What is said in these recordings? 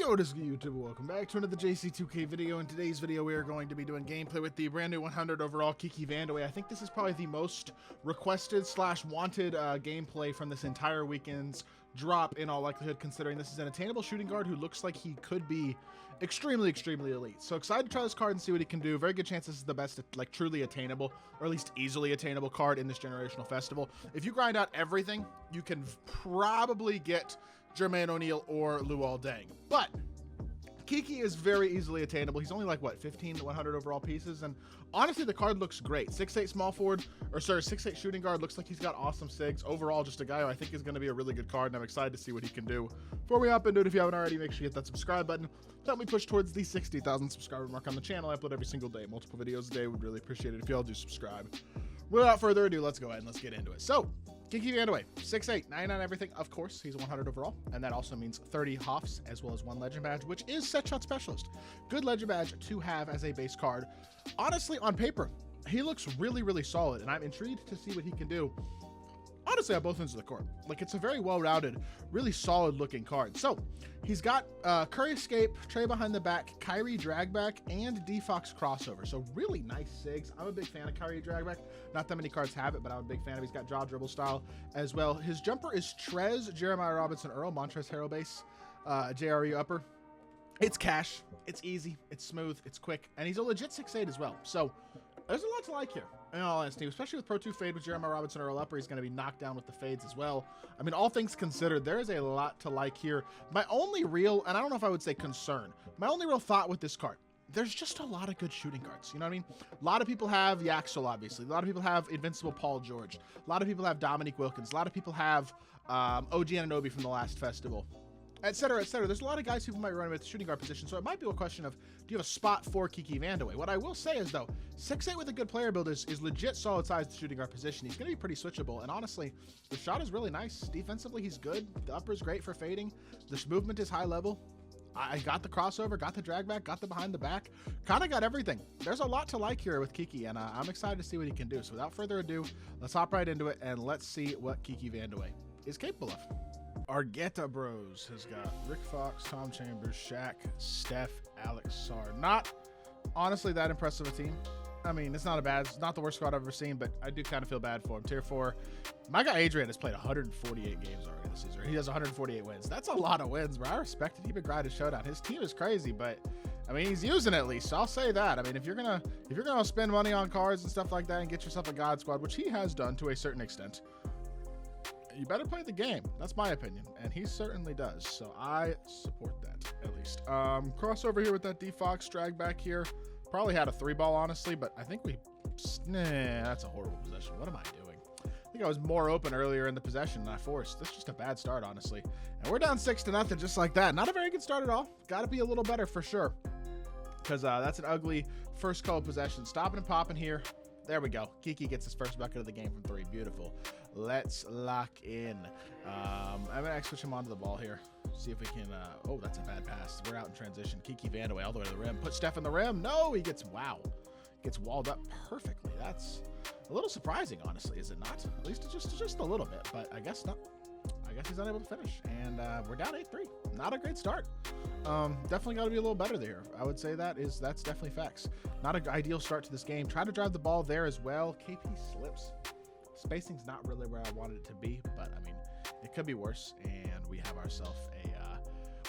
Yo, what is good, YouTube? Welcome back to another JC2K video. In today's video, we are going to be doing gameplay with the brand new 100 overall KIKI VANDEWEGHE. I think this is probably the most requested / wanted gameplay from this entire weekend's drop, in all likelihood, considering this is an attainable shooting guard who looks like he could be extremely elite. So excited to try this card and see what he can do. Very good chance this is the best, like, truly attainable, or at least easily attainable card in this generational festival. If you grind out everything, you can probably get Jermaine O'Neal or Luol Deng. But KIKI is very easily attainable. He's only like, what, 15 to 100 overall pieces, and honestly, the card looks great. 6'8 small forward, or sorry, 6'8 shooting guard. Looks like he's got awesome sigs. Overall, just a guy who I think is going to be a really good card, and I'm excited to see what he can do. Before we hop into it, if you haven't already, make sure you hit that subscribe button. Help me push towards the 60,000 subscriber mark on the channel. I upload every single day, multiple videos a day. Would really appreciate it if you all do subscribe. Without further ado, let's go ahead and let's get into it. So, KIKI VANDEWEGHE, 6'8", 9 on everything. Of course, he's 100 overall, and that also means 30 Hoffs, as well as 1 Legend Badge, which is Set Shot Specialist. Good Legend Badge to have as a base card. Honestly, on paper, he looks really solid, and I'm intrigued to see what he can do. Honestly, on both ends of the court. Like, it's a very well-rounded, really solid-looking card. So, he's got Curry Escape, Trey Behind the Back, Kyrie Dragback, and DFox Crossover. So, really nice sigs. I'm a big fan of Kyrie Dragback. Not that many cards have it, but I'm a big fan of it. He's got Jaw Dribble style as well. His jumper is Trez, Jeremiah Robinson Earl, Montrezl Harrell base, JRU upper. It's cash. It's easy. It's smooth. It's quick. And he's a legit 6'8 as well. So, there's a lot to like here, in all honesty, especially with Pro 2 Fade with Jeremiah Robinson Earl upper. He's going to be knocked down with the fades as well. I mean, all things considered, there is a lot to like here. My only real, and I don't know if I would say concern, my only real thought with this card, there's just a lot of good shooting guards. You know what I mean? A lot of people have Yaxel, obviously. A lot of people have Invincible Paul George. A lot of people have Dominique Wilkins. A lot of people have OG Anunoby from the last festival, etc., etc. There's a lot of guys who might run with the shooting guard position, so it might be a question of, do you have a spot for KIKI VANDEWEGHE? What I will say is, though, 6'8 with a good player build is legit solid size to shooting guard position. He's going to be pretty switchable, and honestly, the shot is really nice. Defensively, he's good. The upper is great for fading. The movement is high level. I got the crossover, got the drag back, got the behind the back, kind of got everything. There's a lot to like here with KIKI, and I'm excited to see what he can do. So without further ado, let's hop right into it, and let's see what KIKI VANDEWEGHE is capable of. Argetta Bros has got Rick Fox, Tom Chambers, Shaq, Steph, Alex Sar. Not honestly that impressive a team. I mean, it's not the worst squad I've ever seen, but I do kind of feel bad for him. Tier 4. My guy Adrian has played 148 games already this season. He has 148 wins. That's a lot of wins, bro. I respect it. He been grinding showdown. His team is crazy, but I mean, he's using it at least. So I'll say that. I mean, if you're gonna spend money on cards and stuff like that and get yourself a God Squad, which he has done to a certain extent, you better play the game. That's my opinion, and he certainly does. So I support that, at least. Crossover here with that DFox drag back here. Probably had a 3-ball, honestly, but I think that's a horrible possession. What am I doing? I think I was more open earlier in the possession than I forced. That's just a bad start, honestly. And we're down 6-0 just like that. Not a very good start at all. Got to be a little better for sure, because that's an ugly first call possession. Stopping and popping here. There we go. KIKI gets his first bucket of the game from 3. Beautiful. Let's lock in. I'm going to switch him onto the ball here. See if we can... oh, that's a bad pass. We're out in transition. KIKI VANDEWEGHE all the way to the rim. Put Steph in the rim. No, he gets... Wow. Gets walled up perfectly. That's a little surprising, honestly, is it not? At least just a little bit, but I guess not. I guess he's unable to finish. And we're down 8-3. Not a great start. Definitely got to be a little better there. I would say that's definitely facts. Not an ideal start to this game. Try to drive the ball there as well. KP slips. Spacing's not really where I wanted it to be, but I mean, it could be worse. And we have ourselves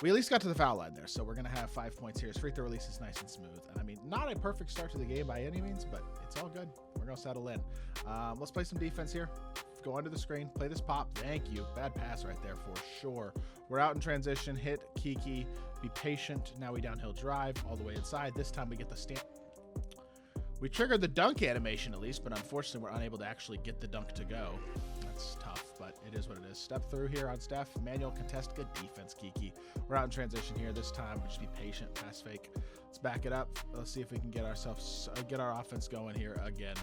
we at least got to the foul line there, so we're gonna have 5 points here. His free throw release is nice and smooth, and I mean, not a perfect start to the game by any means, but it's all good. We're gonna settle in. Let's play some defense here. Go under the screen, play this pop. Thank you. Bad pass right there for sure. We're out in transition. Hit KIKI. Be patient. Now we downhill drive all the way inside. This time we get the stamp. We triggered the dunk animation at least, but unfortunately we're unable to actually get the dunk to go. That's tough, but it is what it is. Step through here on Steph. Manual contest. Good defense, KIKI. We're out in transition here. This time we'll just be patient. Pass fake. Let's back it up. Let's see if we can get our offense going here again.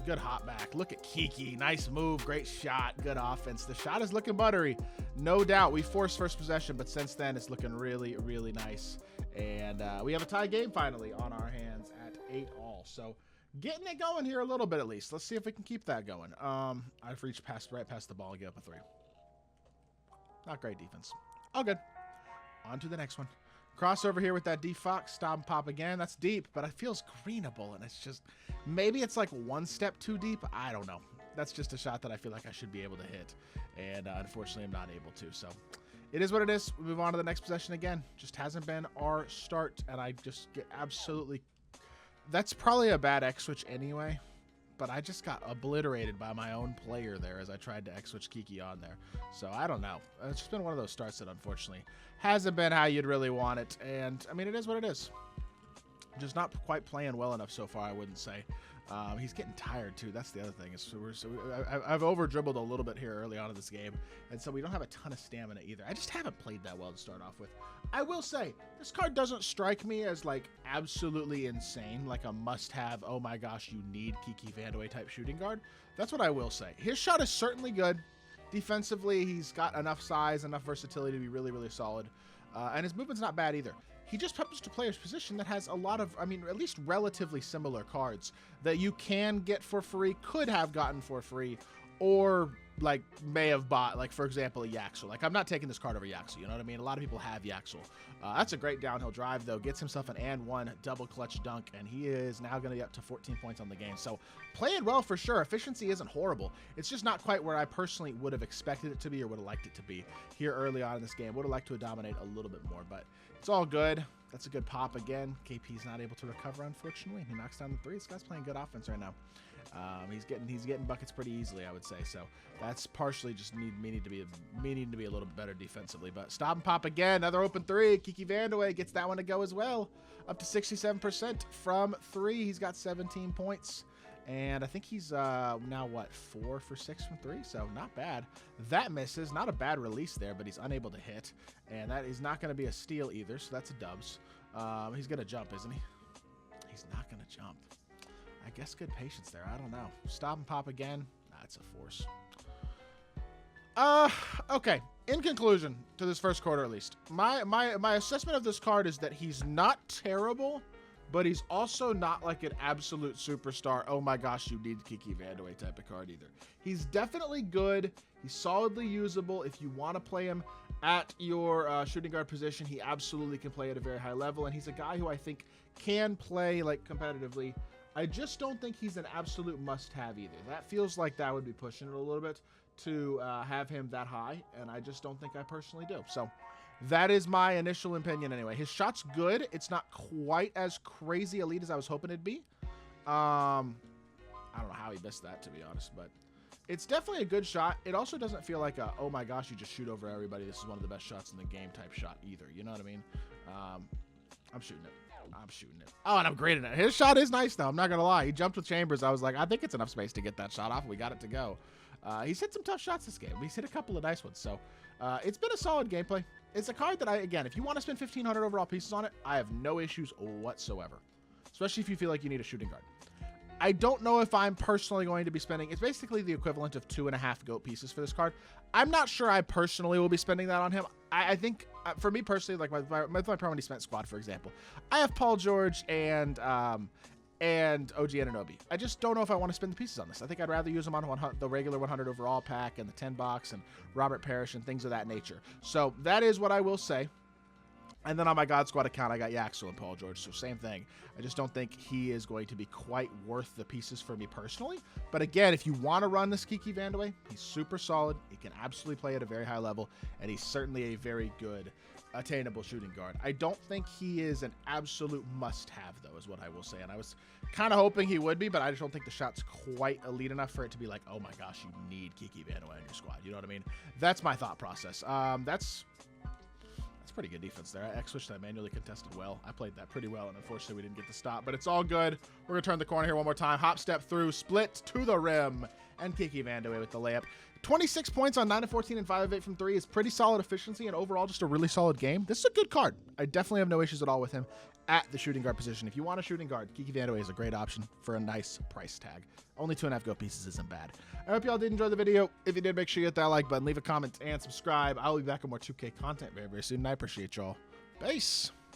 Good hop back. Look at KIKI. Nice move. Great shot. Good offense. The shot is looking buttery. No doubt. We forced first possession, but since then it's looking really nice. And we have a tie game finally on our hands at 8-all. So getting it going here a little bit at least. Let's see if we can keep that going. I've reached right past the ball and get up a 3. Not great defense. All good. On to the next one. Crossover here with that D-Fox. Stop and pop again. That's deep, but it feels greenable, and it's just... Maybe it's like one step too deep. I don't know. That's just a shot that I feel like I should be able to hit, and unfortunately I'm not able to. So it is what it is. We move on to the next possession again. Just hasn't been our start, and I just get absolutely... That's probably a bad X-switch anyway, but I just got obliterated by my own player there as I tried to X-switch Kiki on there. So I don't know. It's just been one of those starts that unfortunately hasn't been how you'd really want it. And I mean, it is what it is. Just not quite playing well enough so far, I wouldn't say. He's getting tired too. That's the other thing. I've over dribbled a little bit here early on in this game, and so we don't have a ton of stamina either. I just haven't played that well to start off with. I will say this card doesn't strike me as like absolutely insane, like a must-have. Oh my gosh, you need Kiki VanDeWeghe type shooting guard. That's what I will say. His shot is certainly good. Defensively, he's got enough size, enough versatility to be really, really solid, and his movement's not bad either. He just happens to player's position that has a lot of, I mean, at least relatively similar cards that you can get for free, could have gotten for free, or like may have bought, like for example, a Yaxel. Like I'm not taking this card over Yaxel, you know what I mean? A lot of people have Yaxel. That's a great downhill drive though. Gets himself an and one double clutch dunk, and he is now going to be up to 14 points on the game. So playing well for sure. Efficiency isn't horrible. It's just not quite where I personally would have expected it to be or would have liked it to be here early on in this game. Would have liked to dominate a little bit more, but it's all good. That's a good pop again. KP's not able to recover, unfortunately. He knocks down the three. This guy's playing good offense right now. He's getting buckets pretty easily, I would say. So that's partially just me needing to be a little bit better defensively. But stop and pop again. Another open three. Kiki VanDeWeghe gets that one to go as well. Up to 67% from three. He's got 17 points. And I think he's now, what, 4 for 6 from 3? So not bad. That misses. Not a bad release there, but he's unable to hit. And that is not going to be a steal either, so that's a dubs. He's going to jump, isn't he? He's not going to jump. I guess good patience there. I don't know. Stop and pop again. That's a force. Okay. In conclusion, to this first quarter at least, my assessment of this card is that he's not terrible, but he's also not like an absolute superstar. Oh my gosh, you need Kiki VanDeWeghe type of card either. He's definitely good. He's solidly usable. If you want to play him at your shooting guard position, he absolutely can play at a very high level, and he's a guy who I think can play like competitively. I just don't think he's an absolute must-have either. That feels like that would be pushing it a little bit to have him that high, and I just don't think I personally do. So that is my initial opinion anyway. His shot's good. It's not quite as crazy elite as I was hoping it'd be. I don't know how he missed that, to be honest, but it's definitely a good shot. It also doesn't feel like a, oh my gosh, you just shoot over everybody, this is one of the best shots in the game type shot either. You know what I mean? I'm shooting it. I'm shooting it. Oh, and I'm grading it. His shot is nice, though. I'm not going to lie. He jumped with Chambers. I was like, I think it's enough space to get that shot off. We got it to go. He's hit some tough shots this game. He's hit a couple of nice ones. So it's been a solid gameplay. It's a card that again, if you want to spend 1,500 overall pieces on it, I have no issues whatsoever. Especially if you feel like you need a shooting guard. I don't know if I'm personally going to be spending... It's basically the equivalent of 2.5 GOAT pieces for this card. I'm not sure I personally will be spending that on him. I think, for me personally, like my permanently spent squad, for example, I have Paul George and OG Anunoby. I just don't know if I want to spend the pieces on this. I think I'd rather use them on the regular 100 overall pack and the 10 box and Robert Parrish and things of that nature. So that is what I will say. And then on my God Squad account, I got Yaxel and Paul George, so same thing. I just don't think he is going to be quite worth the pieces for me personally. But again, if you want to run this Kiki VanDeWeghe, he's super solid. He can absolutely play at a very high level, and he's certainly a very good attainable shooting guard. I don't think he is an absolute must-have, though, is what I will say. And I was kind of hoping he would be, but I just don't think the shot's quite elite enough for it to be like, oh my gosh, you need Kiki VanDeWeghe on your squad. You know what I mean? That's my thought process. That's pretty good defense there. I X-switched that manually contested well. I played that pretty well, and unfortunately we didn't get the stop, but it's all good. We're going to turn the corner here one more time. Hop step through, split to the rim, and Kiki VanDeWeghe with the layup. 26 points on 9 of 14 and 5 of 8 from 3 is pretty solid efficiency, and overall just a really solid game. This is a good card. I definitely have no issues at all with him at the shooting guard position. If you want a shooting guard, Kiki VanDeWeghe is a great option for a nice price tag. Only 2.5 GOAT pieces isn't bad. I hope y'all did enjoy the video. If you did, make sure you hit that like button, leave a comment, and subscribe. I'll be back with more 2K content very, very soon, and I appreciate y'all. Peace.